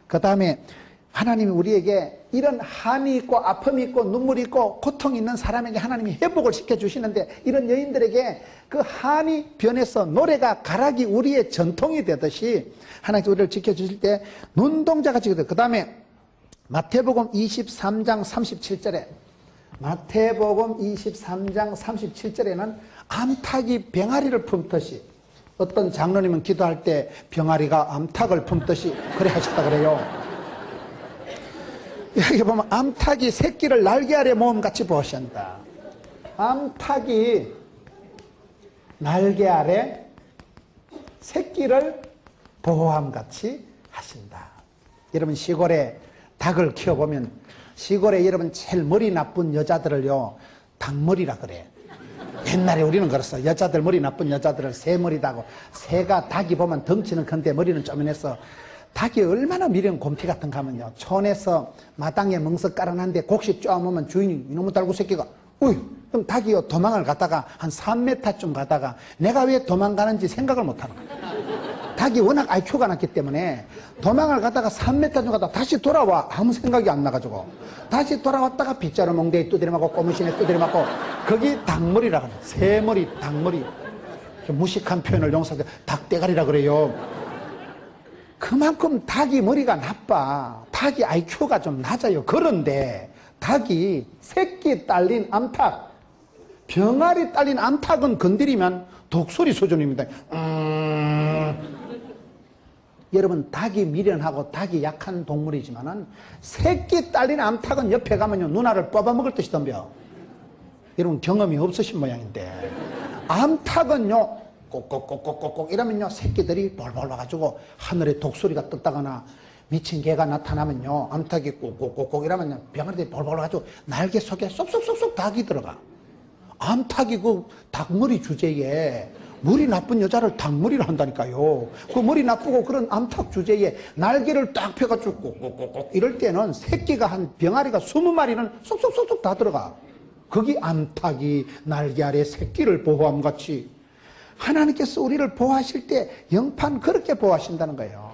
그 다음에 하나님이 우리에게 이런 한이 있고 아픔이 있고 눈물이 있고 고통이 있는 사람에게 하나님이 회복을 시켜주시는데 이런 여인들에게 그 한이 변해서 노래가 가락이 우리의 전통이 되듯이 하나님께서 우리를 지켜주실 때 눈동자같이 그 다음에 마태복음 23장 37절에 마태복음 23장 37절에는 암탉이 병아리를 품듯이 어떤 장로님은 기도할 때 병아리가 암탉을 품듯이 그래 하셨다 그래요. 여기 보면 암탉이 새끼를 날개 아래 모음같이 보호한다. 암탉이 날개 아래 새끼를 보호함같이 하신다. 여러분 시골에 닭을 키워보면 시골에 여러분 제일 머리 나쁜 여자들을요 닭머리라 그래. 옛날에 우리는 그랬어. 여자들 머리 나쁜 여자들을 새머리다고. 새가 닭이 보면 덩치는 큰데 머리는 쪼면해서 닭이 얼마나 미련 곰피 같은 가 하면요 촌에서 마당에 멍석 깔아놨는데 곡식 쪼아보면 주인이 이놈의 달구 새끼가 우이 그럼 닭이요 도망을 가다가 한 3m쯤 가다가 내가 왜 도망가는지 생각을 못하는 거야. 닭이 워낙 IQ가 낮기 때문에 도망을 가다가 3m쯤 가다가 다시 돌아와. 아무 생각이 안 나가지고 다시 돌아왔다가 빗자루 멍대에 두드려 맞고 꼬무신에 두드려 맞고 거기 닭머리라 그래. 새머리 닭머리. 좀 무식한 표현을 용서해 닭대가리라 그래요. 그만큼 닭이 머리가 나빠. 닭이 IQ가 좀 낮아요. 그런데 닭이 새끼 딸린 암탉, 병아리 딸린 암탉은 건드리면 독소리 수준입니다. 여러분 닭이 미련하고 닭이 약한 동물이지만은 새끼 딸린 암탉은 옆에 가면요 누나를 뽑아먹을 듯이 덤벼. 여러분 경험이 없으신 모양인데 암탉은요 꼭꼭꼭꼭꼭 이러면요 새끼들이 볼볼 와가지고 하늘에 독소리가 떴다거나 미친 개가 나타나면요 암탉이 꼭꼭꼭꼭 이러면요 병아리들이 볼볼 와가지고 날개 속에 쏙쏙쏙쏙 닭이 들어가. 암탉이 그 닭머리 주제에 머리 나쁜 여자를 닭머리를 한다니까요. 그 머리 나쁘고 그런 암탉 주제에 날개를 딱 펴가지고 꼭꼭꼭꼭 이럴 때는 새끼가 한 병아리가 20마리는 쏙쏙쏙쏙 다 들어가. 거기 암탉이 날개 아래 새끼를 보호함같이 하나님께서 우리를 보호하실 때 영판 그렇게 보호하신다는 거예요.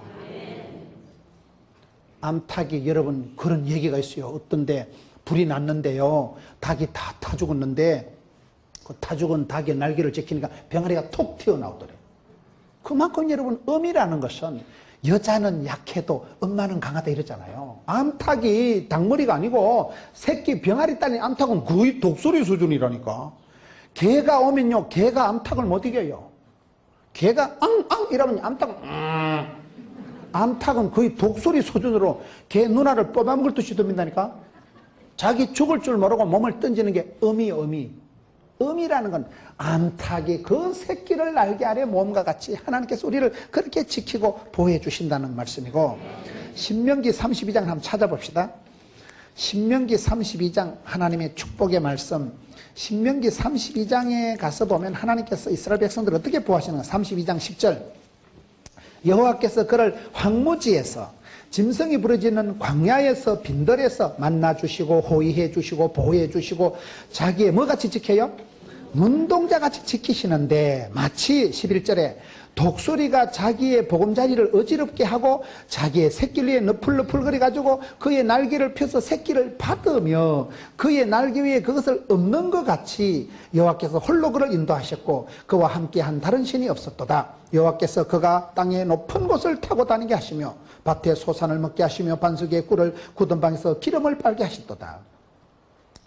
암탉이 여러분 그런 얘기가 있어요. 어떤데 불이 났는데요 닭이 다 타 죽었는데 그 타 죽은 닭의 날개를 지키니까 병아리가 톡 튀어나오더래요. 그만큼 여러분 음이라는 것은 여자는 약해도 엄마는 강하다 이러잖아요. 암탉이 닭머리가 아니고 새끼 병아리 딸린 암탉은 거의 독소리 수준이라니까. 개가 오면요 개가 암탉을 못 이겨요. 개가 앙앙 이러면 암탉은 암탉은 거의 독소리 수준으로 개 누나를 뽑아먹을 듯이 덤빈다니까. 자기 죽을 줄 모르고 몸을 던지는 게 음이. 음이라는 건 암탉이 그 새끼를 날개 아래 몸과 같이 하나님께서 우리를 그렇게 지키고 보호해 주신다는 말씀이고, 신명기 32장 한번 찾아봅시다. 신명기 32장 하나님의 축복의 말씀. 신명기 32장에 가서 보면 하나님께서 이스라엘 백성들을 어떻게 보호하시는가. 32장 10절 여호와께서 그를 황무지에서 짐승이 부러지는 광야에서 빈들에서 만나주시고 호위해 주시고 보호해 주시고 자기의 뭐같이 지켜요? 눈동자같이 지키시는데 마치 11절에 독수리가 자기의 보금자리를 어지럽게 하고 자기의 새끼 위에 너풀너풀거려 가지고 그의 날개를 펴서 새끼를 받으며 그의 날개 위에 그것을 엎는 것 같이 여호와께서 홀로 그를 인도하셨고 그와 함께한 다른 신이 없었도다. 여호와께서 그가 땅의 높은 곳을 타고 다니게 하시며 밭에 소산을 먹게 하시며 반석에 꿀을 굳은 방에서 기름을 빨게 하셨도다.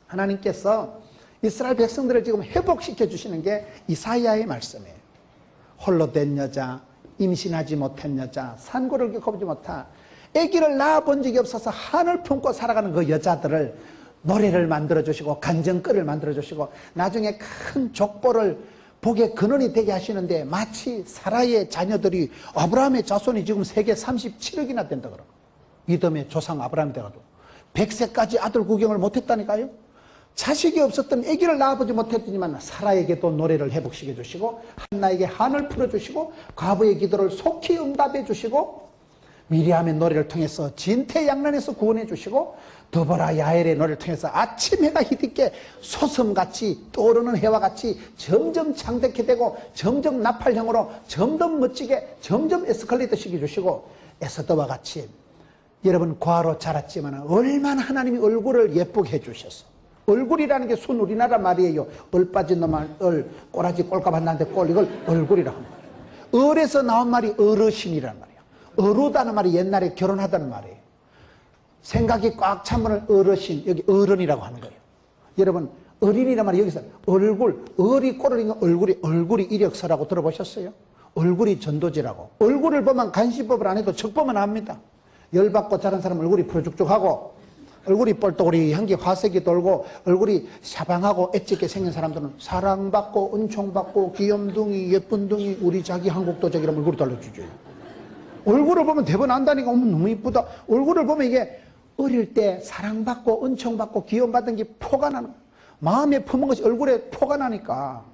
하나님께서 이스라엘 백성들을 지금 회복시켜 주시는 게 이사야의 말씀이에요. 홀로 된 여자, 임신하지 못한 여자, 산고를 겪어보지 못한 아기를 낳아본 적이 없어서 한을 품고 살아가는 그 여자들을 노래를 만들어주시고 간정거리를 만들어주시고 나중에 큰 족보를 복의 근원이 되게 하시는데 마치 사라의 자녀들이 아브라함의 자손이 지금 세계 37억이나 된다 그러고 믿음의 조상 아브라함이 돼가지고 100세까지 아들 구경을 못했다니까요. 자식이 없었던 아기를 낳아보지 못했더니만 사라에게도 노래를 회복시켜 주시고 한나에게 한을 풀어주시고 과부의 기도를 속히 응답해 주시고 미리암의 노래를 통해서 진퇴양난에서 구원해 주시고 드보라 야엘의 노래를 통해서 아침 해가 희빛게 소섬같이 떠오르는 해와 같이 점점 창백해 되고 점점 나팔형으로 점점 멋지게 점점 에스컬레이터 시켜주시고 에스더와 같이 여러분 과로 자랐지만 얼마나 하나님이 얼굴을 예쁘게 해주셨어. 얼굴이라는 게 순 우리나라 말이에요. 얼 빠진 놈은 얼, 꼬라지 꼴값 한다는데 꼴, 이걸 얼굴이라고 합니다. 얼에서 나온 말이 어르신이란 말이에요. 어루다는 말이 옛날에 결혼하다는 말이에요. 생각이 꽉 찬 분을 어르신, 여기 어른이라고 하는 거예요. 여러분 어린이란 말이 여기서 얼굴, 얼이 꼬르는 얼굴이 이력서라고 들어보셨어요? 얼굴이 전도지라고. 얼굴을 보면 간시법을 안 해도 척보면 압니다. 열받고 자란 사람 얼굴이 푸르죽죽하고 얼굴이 뻘떡거리 향기 화색이 돌고 얼굴이 샤방하고 엣지게 생긴 사람들은 사랑받고 은총받고 귀염둥이 예쁜둥이 우리 자기 한국도적이라면 얼굴이 달라주죠. 얼굴을 보면 대번 안다니까 어머 너무 이쁘다. 얼굴을 보면 이게 어릴 때 사랑받고 은총받고 귀염받은 게 포가 나는 거예요. 마음에 품은 것이 얼굴에 포가 나니까.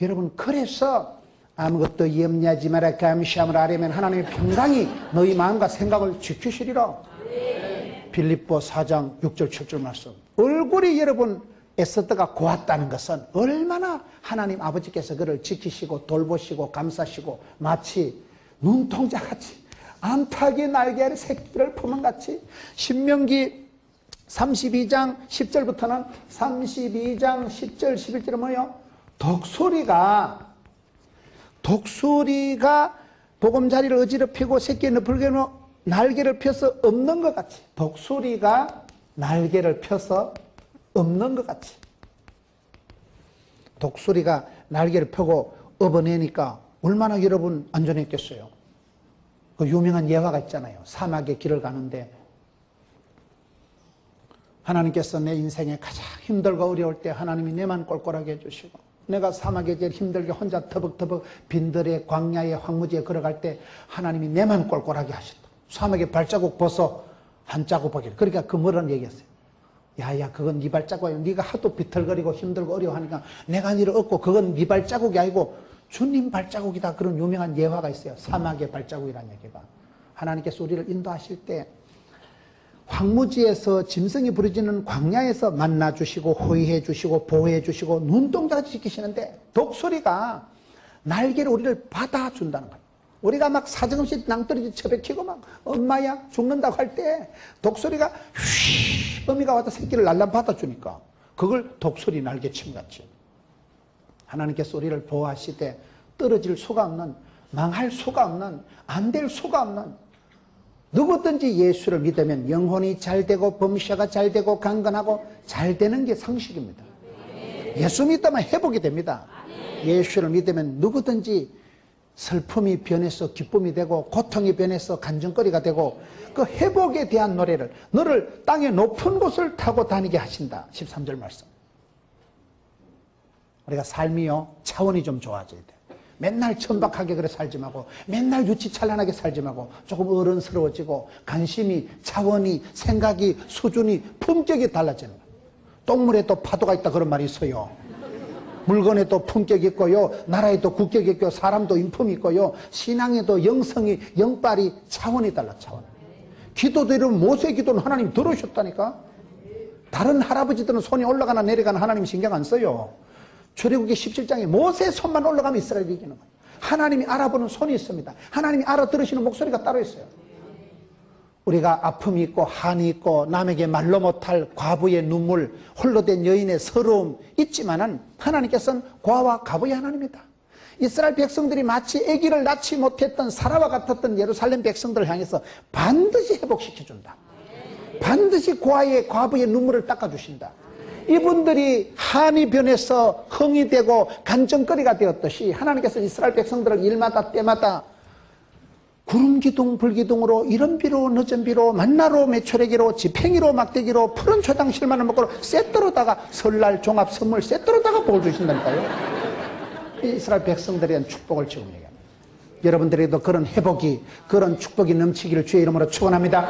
여러분 그래서 아무것도 염려하지 마라 감시함을 하려면 하나님의 평강이 너희 마음과 생각을 지키시리라. 빌립보 4장 6절 7절 말씀. 얼굴이 여러분 에스더가 고왔다는 것은 얼마나 하나님 아버지께서 그를 지키시고 돌보시고 감싸시고 마치 눈동자같이 암탉이 날개 아래 새끼를 품은 같이. 신명기 32장 10절부터는 32장 10절 11절은 뭐예요? 독수리가 보금자리를 어지럽히고 새끼의 너풀게 날개를 펴서 엎는 것 같이. 독수리가 날개를 펴서 엎는 것 같이. 독수리가 날개를 펴고 엎어내니까 얼마나 여러분 안전했겠어요. 그 유명한 예화가 있잖아요. 사막의 길을 가는데 하나님께서 내 인생에 가장 힘들고 어려울 때 하나님이 내만 꼴꼴하게 해주시고 내가 사막에 제일 힘들게 혼자 터벅터벅 빈들에 광야에 황무지에 걸어갈 때 하나님이 내만 꼴꼴하게 하셨다. 사막에 발자국 벗어 한 자국 보길. 그러니까 그 뭐라는 얘기했어요. 야야 그건 네 발자국이야. 네가 하도 비틀거리고 힘들고 어려워하니까 내가 니를 얻고 그건 네 발자국이 아니고 주님 발자국이다. 그런 유명한 예화가 있어요. 사막의 발자국이라는 얘기가. 하나님께서 우리를 인도하실 때 황무지에서 짐승이 부르짖는 광야에서 만나주시고 호의해 주시고 보호해 주시고 눈동자같이 지키시는데 독수리가 날개로 우리를 받아준다는 거예요. 우리가 막 사정없이 낭떠러지 처박히고 막 엄마야 죽는다고 할 때 독수리가 휘 어미가 와서 새끼를 날람 받아주니까 그걸 독수리 날개침 같이. 하나님께서 우리를 보호하시되 떨어질 수가 없는 망할 수가 없는 안 될 수가 없는 누구든지 예수를 믿으면 영혼이 잘되고 범사가 잘되고 강건하고 잘되는 게 상식입니다. 예수 믿으면 회복이 됩니다. 예수를 믿으면 누구든지 슬픔이 변해서 기쁨이 되고 고통이 변해서 간증거리가 되고 그 회복에 대한 노래를 너를 땅의 높은 곳을 타고 다니게 하신다. 13절 말씀. 우리가 삶이요 차원이 좀 좋아져야 돼. 맨날 천박하게 그래 살지 말고 맨날 유치찬란하게 살지 말고 조금 어른스러워지고 관심이 차원이 생각이 수준이 품격이 달라지는 거예요. 똥물에 또 파도가 있다 그런 말이 있어요. 물건에도 품격이 있고요 나라에도 국격이 있고 사람도 인품이 있고요 신앙에도 영성이 영빨이 차원이 달라. 차원. 기도도 이러면 모세 기도는 하나님 들으셨다니까. 다른 할아버지들은 손이 올라가나 내려가나 하나님 신경 안 써요. 출애굽기 17장에 모세 손만 올라가면 이스라엘이 이기는 거예요. 하나님이 알아보는 손이 있습니다. 하나님이 알아들으시는 목소리가 따로 있어요. 우리가 아픔이 있고 한이 있고 남에게 말로 못할 과부의 눈물 홀로 된 여인의 서러움 있지만은 하나님께서는 과와 과부의 하나님이다. 이스라엘 백성들이 마치 아기를 낳지 못했던 사라와 같았던 예루살렘 백성들을 향해서 반드시 회복시켜준다. 반드시 과부의 눈물을 닦아주신다. 이분들이 한이 변해서 흥이 되고 간증거리가 되었듯이 하나님께서 이스라엘 백성들을 일마다 때마다 구름기둥 불기둥으로 이른 비로 늦은 비로 만나로 메추라기로 지팽이로 막대기로 푸른 초당 실만한 먹고로 세트로다가 설날 종합 선물 세트로다가 복을 주신다니까요. 이스라엘 백성들에 대한 축복을 지금 얘기합니다. 여러분들에게도 그런 회복이 그런 축복이 넘치기를 주의 이름으로 축원합니다.